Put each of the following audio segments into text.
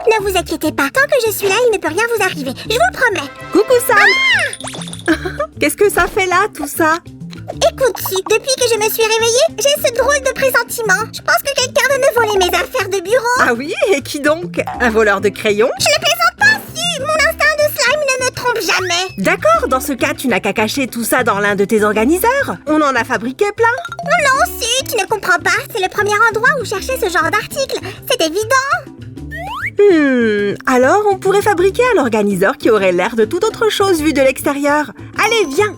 Ne vous inquiétez pas, tant que je suis là, il ne peut rien vous arriver. Je vous promets. Coucou Sam. Qu'est-ce que ça fait là, tout ça? Écoute, Sue, depuis que je me suis réveillée, j'ai ce drôle de pressentiment. Je pense que quelqu'un veut me voler mes affaires de bureau. Ah oui? Et qui donc? Un voleur de crayons? Je ne plaisante pas, Sue. Mon instinct de slime ne me trompe jamais. D'accord, dans ce cas, tu n'as qu'à cacher tout ça dans l'un de tes organiseurs. On en a fabriqué plein. Non, Sue, tu ne comprends pas. C'est le premier endroit où chercher ce genre d'article. C'est évident. Alors on pourrait fabriquer un organiseur qui aurait l'air de toute autre chose vu de l'extérieur. Allez, viens!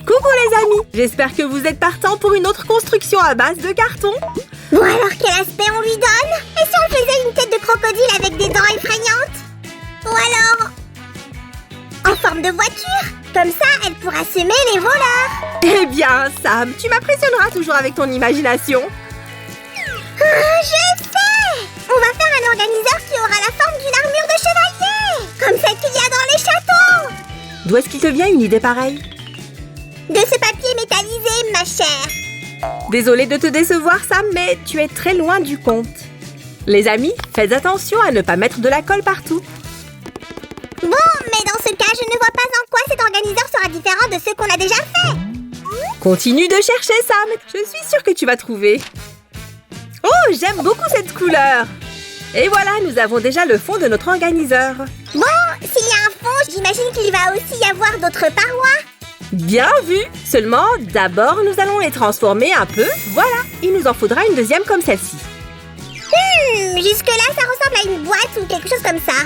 Coucou les amis! J'espère que vous êtes partants pour une autre construction à base de carton. Bon alors, quel aspect on lui donne? Et si on faisait une tête de crocodile avec des dents effrayantes? Ou alors... en forme de voiture? Comme ça, elle pourra semer les voleurs. Eh bien, Sam, tu m'impressionneras toujours avec ton imagination. Je sais! On va faire un organiseur qui aura la forme d'une armure de chevalier! Comme celle qu'il y a dans les châteaux! D'où est-ce qu'il te vient une idée pareille? De ce papier métallisé, ma chère! Désolée de te décevoir, Sam, mais tu es très loin du compte. Les amis, faites attention à ne pas mettre de la colle partout. Bon, mais dans ce cas, je ne vois pas en quoi cet organiseur sera différent de ceux qu'on a déjà fait! Continue de chercher, Sam. Je suis sûre que tu vas trouver. Oh, j'aime beaucoup cette couleur! Et voilà, nous avons déjà le fond de notre organiseur. Bon, s'il y a un fond, j'imagine qu'il va aussi y avoir d'autres parois. Bien vu! Seulement, d'abord, nous allons les transformer un peu. Voilà, il nous en faudra une deuxième comme celle-ci. Jusque-là, ça ressemble à une boîte ou quelque chose comme ça.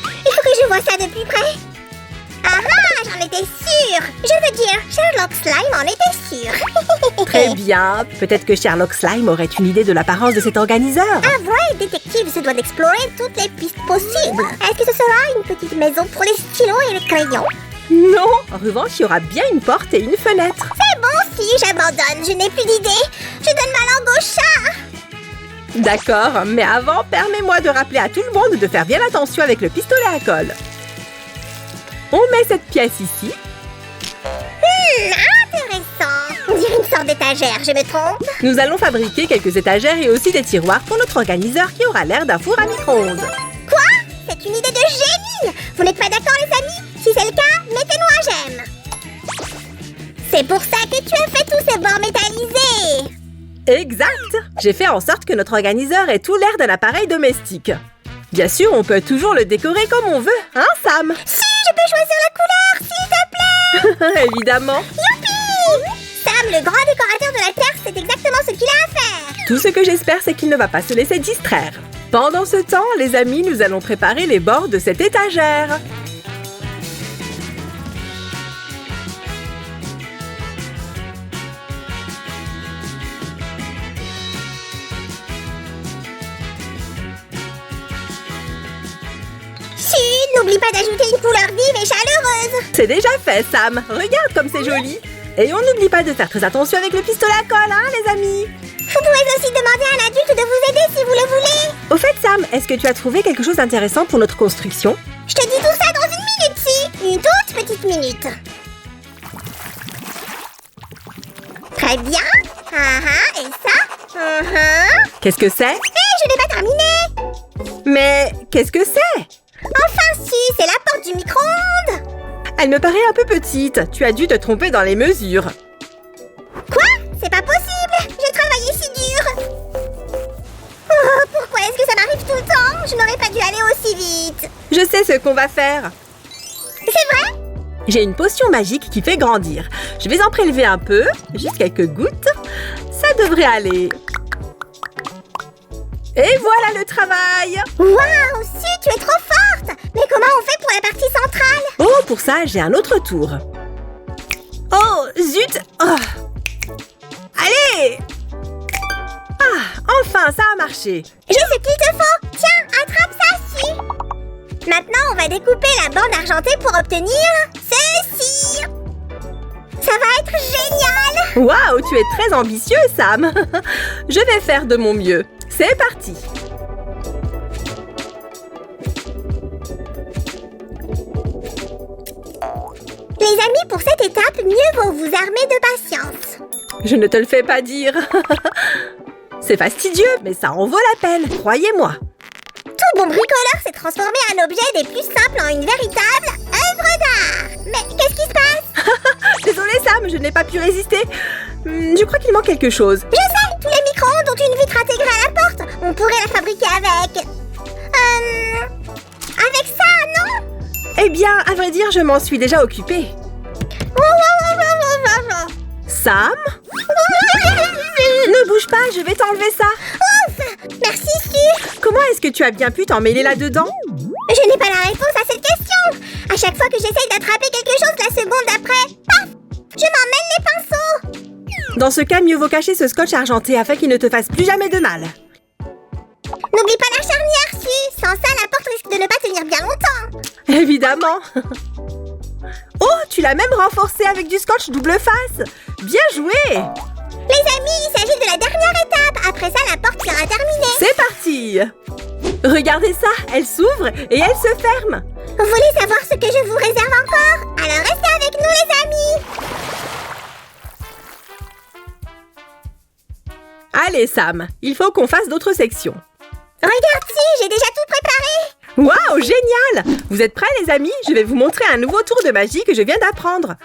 Il faut que je vois ça de plus près. Ah ah, j'en étais sûre! Je veux dire, Sherlock Slime en était sûr. Très bien. Peut-être que Sherlock Slime aurait une idée de l'apparence de cet organiseur. Un vrai détective se doit d'explorer toutes les pistes possibles. Est-ce que ce sera une petite maison pour les stylos et les crayons? Non! En revanche, il y aura bien une porte et une fenêtre. C'est bon, si, j'abandonne. Je n'ai plus d'idée. Je donne ma langue au chat. D'accord, mais avant, permets-moi de rappeler à tout le monde de faire bien attention avec le pistolet à colle. On met cette pièce ici. Intéressant. On dirait une sorte d'étagère, je me trompe? Nous allons fabriquer quelques étagères et aussi des tiroirs pour notre organiseur qui aura l'air d'un four à micro-ondes. Quoi? C'est une idée de génie! Vous n'êtes pas d'accord, les amis? Si c'est le cas, mettez-nous un j'aime. C'est pour ça que tu as fait tous ces bords métallisés. Exact! J'ai fait en sorte que notre organiseur ait tout l'air d'un appareil domestique. Bien sûr, on peut toujours le décorer comme on veut, hein, Sam? Si, je peux choisir la couleur, s'il te plaît! Évidemment! Youpi! Sam, le grand décorateur de la Terre, c'est exactement ce qu'il a à faire! Tout ce que j'espère, c'est qu'il ne va pas se laisser distraire. Pendant ce temps, les amis, nous allons préparer les bords de cette étagère. N'oublie pas d'ajouter une couleur vive et chaleureuse. C'est déjà fait, Sam. Regarde comme c'est joli. Et on n'oublie pas de faire très attention avec le pistolet à colle, hein, les amis. Vous pouvez aussi demander à un adulte de vous aider si vous le voulez. Au fait, Sam, est-ce que tu as trouvé quelque chose d'intéressant pour notre construction? Je te dis tout ça dans une minute, si. Une toute petite minute. Très bien. Et ça. Qu'est-ce que c'est? Je n'ai pas terminé. Mais qu'est-ce que c'est? Enfin, si, c'est la porte du micro-ondes. Elle me paraît un peu petite. Tu as dû te tromper dans les mesures. Quoi? C'est pas possible. J'ai travaillé si dur. Oh, pourquoi est-ce que ça m'arrive tout le temps? Je n'aurais pas dû aller aussi vite. Je sais ce qu'on va faire. C'est vrai? J'ai une potion magique qui fait grandir. Je vais en prélever un peu, juste quelques gouttes. Ça devrait aller. Et voilà le travail! Waouh, si, tu es trop forte! Mais comment on fait pour la partie centrale? Oh, pour ça, j'ai un autre tour. Oh, zut! Oh. Allez! Ah, enfin, ça a marché. J'ai ce qu'il te faut. Tiens, attrape ça, si. Maintenant, on va découper la bande argentée pour obtenir ceci. Ça va être génial! Waouh, tu es très ambitieux, Sam. Je vais faire de mon mieux. C'est parti! Les amis, pour cette étape, mieux vaut vous armer de patience. Je ne te le fais pas dire. C'est fastidieux, mais ça en vaut la peine, croyez-moi. Tout bon bricoleur s'est transformé un objet des plus simples en une véritable œuvre d'art. Mais qu'est-ce qui se passe? Désolée Sam, je n'ai pas pu résister. Je crois qu'il manque quelque chose. Je sais, tous les micro-ondes ont une vitre intégrée à la porte. On pourrait la fabriquer avec... Avec ça, non? Eh bien, à vrai dire, je m'en suis déjà occupée. Sam? Ne bouge pas, je vais t'enlever ça. Ouf! Merci, Stu. Comment est-ce que tu as bien pu t'emmêler là-dedans? Je n'ai pas la réponse à cette question. À chaque fois que j'essaye d'attraper quelque chose, la seconde d'après, paf! Je m'emmène les pinceaux. Dans ce cas, mieux vaut cacher ce scotch argenté afin qu'il ne te fasse plus jamais de mal. N'oublie pas la charnière, Stu. Sans ça, la porte risque de ne pas tenir bien longtemps. Évidemment. Oh, tu l'as même renforcé avec du scotch double face. Bien joué. Les amis, il s'agit de la dernière étape. Après ça, la porte sera terminée. C'est parti. Regardez ça, elle s'ouvre et elle se ferme. Vous voulez savoir ce que je vous réserve encore? Alors restez avec nous, les amis. Allez Sam, il faut qu'on fasse d'autres sections. Regarde, si, j'ai déjà tout préparé. Waouh, génial! Vous êtes prêts les amis? Je vais vous montrer un nouveau tour de magie que je viens d'apprendre.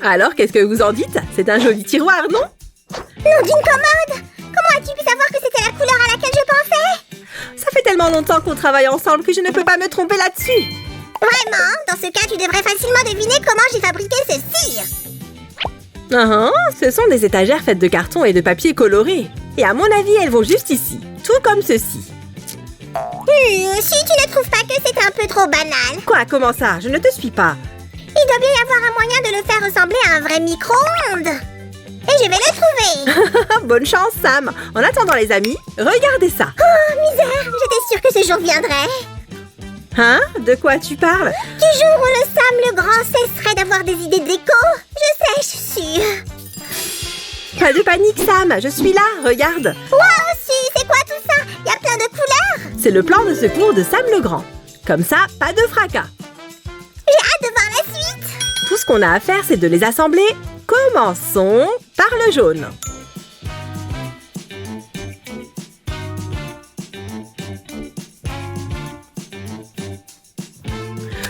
Alors, qu'est-ce que vous en dites? C'est un joli tiroir, non? Non d'une commode. Comment as-tu pu savoir que c'était la couleur à laquelle je pensais? Ça fait tellement longtemps qu'on travaille ensemble que je ne peux pas me tromper là-dessus. Vraiment? Dans ce cas, tu devrais facilement deviner comment j'ai fabriqué ceci. Ce sont des étagères faites de carton et de papier coloré. Et à mon avis, elles vont juste ici, tout comme ceci. Si tu ne trouves pas que c'est un peu trop banal? Quoi? Comment ça? Je ne te suis pas. Il doit bien y avoir un moyen de le faire ressembler à un vrai micro-ondes. Et je vais le trouver. Bonne chance, Sam. En attendant, les amis, regardez ça. Oh, misère. J'étais sûre que ce jour viendrait. Hein? De quoi tu parles? Du jour où le Sam le Grand cesserait d'avoir des idées déco. Je suis sûre. Pas de panique, Sam. Je suis là. Regarde. Waouh, c'est quoi tout ça? Il y a plein de couleurs. C'est le plan de secours de Sam le Grand. Comme ça, pas de fracas. J'ai hâte de voir la suite. Tout ce qu'on a à faire, c'est de les assembler. Commençons par le jaune.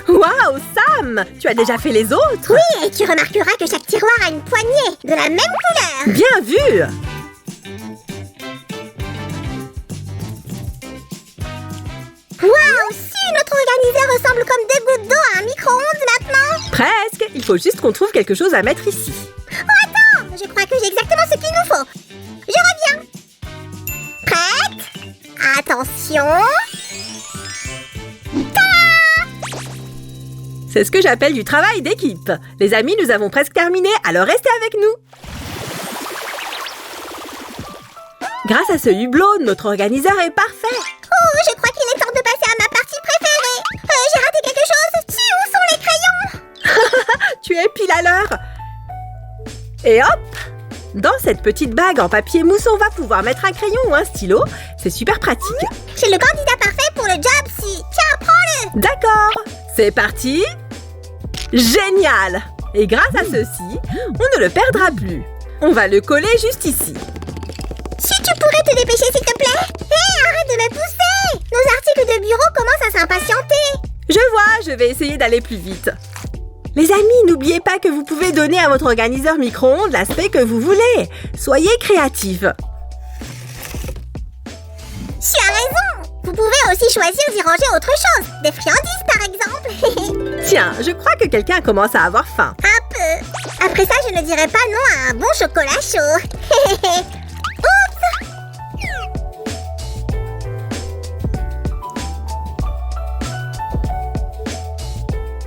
Waouh, Sam! Tu as déjà fait les autres? Oui, et tu remarqueras que chaque tiroir a une poignée de la même couleur. Bien vu! Waouh, si notre organiseur ressemble comme deux gouttes d'eau à un micro-ondes maintenant. Presque! Il faut juste qu'on trouve quelque chose à mettre ici. Oh, attends! Je crois que j'ai exactement ce qu'il nous faut. Je reviens. Prête? Attention. C'est ce que j'appelle du travail d'équipe. Les amis, nous avons presque terminé, alors restez avec nous. Grâce à ce hublot, notre organiseur est parfait. Oh, je crois qu'il est temps de passer à ma partie préférée. J'ai raté quelque chose. Où sont les crayons? Tu es pile à l'heure. Et hop! Dans cette petite bague en papier mousse, on va pouvoir mettre un crayon ou un stylo. C'est super pratique. J'ai le candidat parfait pour le job, si. Tiens, prends-le. D'accord, c'est parti. Génial! Et grâce à ceci, on ne le perdra plus. On va le coller juste ici. Si tu pourrais te dépêcher, s'il te plaît. Hé, arrête de me pousser. Nos articles de bureau commencent à s'impatienter. Je vois, je vais essayer d'aller plus vite. Les amis, n'oubliez pas que vous pouvez donner à votre organiseur micro-ondes l'aspect que vous voulez. Soyez créatifs. Tu as raison. Vous pouvez aussi choisir d'y ranger autre chose. Des friandises, par exemple. Tiens, je crois que quelqu'un commence à avoir faim. Un peu. Après ça, je ne dirais pas non à un bon chocolat chaud. Oups!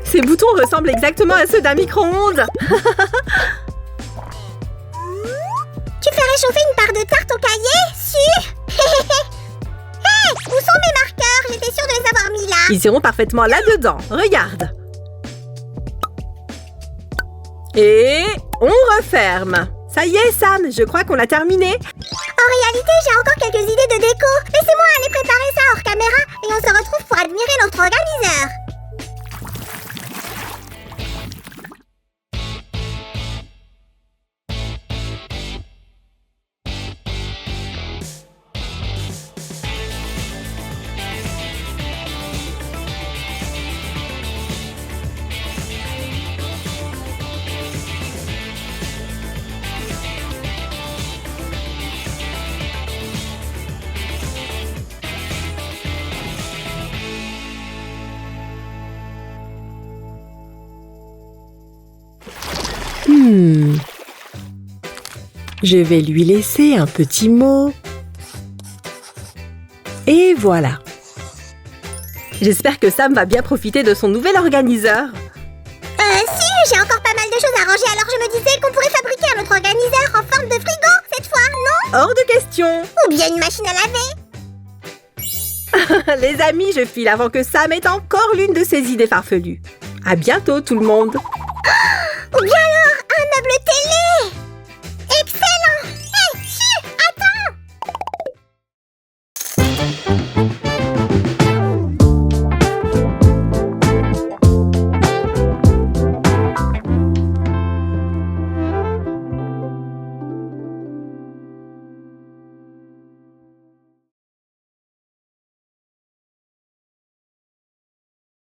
Ces boutons ressemblent exactement à ceux d'un micro-ondes. Tu fais réchauffer une part de tarte au cahier, su? Hé, où sont mes marqueurs? J'étais sûre de les avoir mis là. Ils iront parfaitement là-dedans. Regarde. Et on referme. Ça y est, Sam, je crois qu'on a terminé. En réalité, j'ai encore quelques idées de déco. Laissez-moi aller préparer ça hors caméra et on se retrouve pour admirer notre organiseur. Je vais lui laisser un petit mot. Et voilà. J'espère que Sam va bien profiter de son nouvel organiseur. Si, j'ai encore pas mal de choses à ranger, alors je me disais qu'on pourrait fabriquer un autre organiseur en forme de frigo, cette fois, non? Hors de question. Ou bien une machine à laver. Les amis, je file avant que Sam ait encore l'une de ses idées farfelues. À bientôt tout le monde. Ou bien alors, un meuble télé. Excellent. Hé, attends.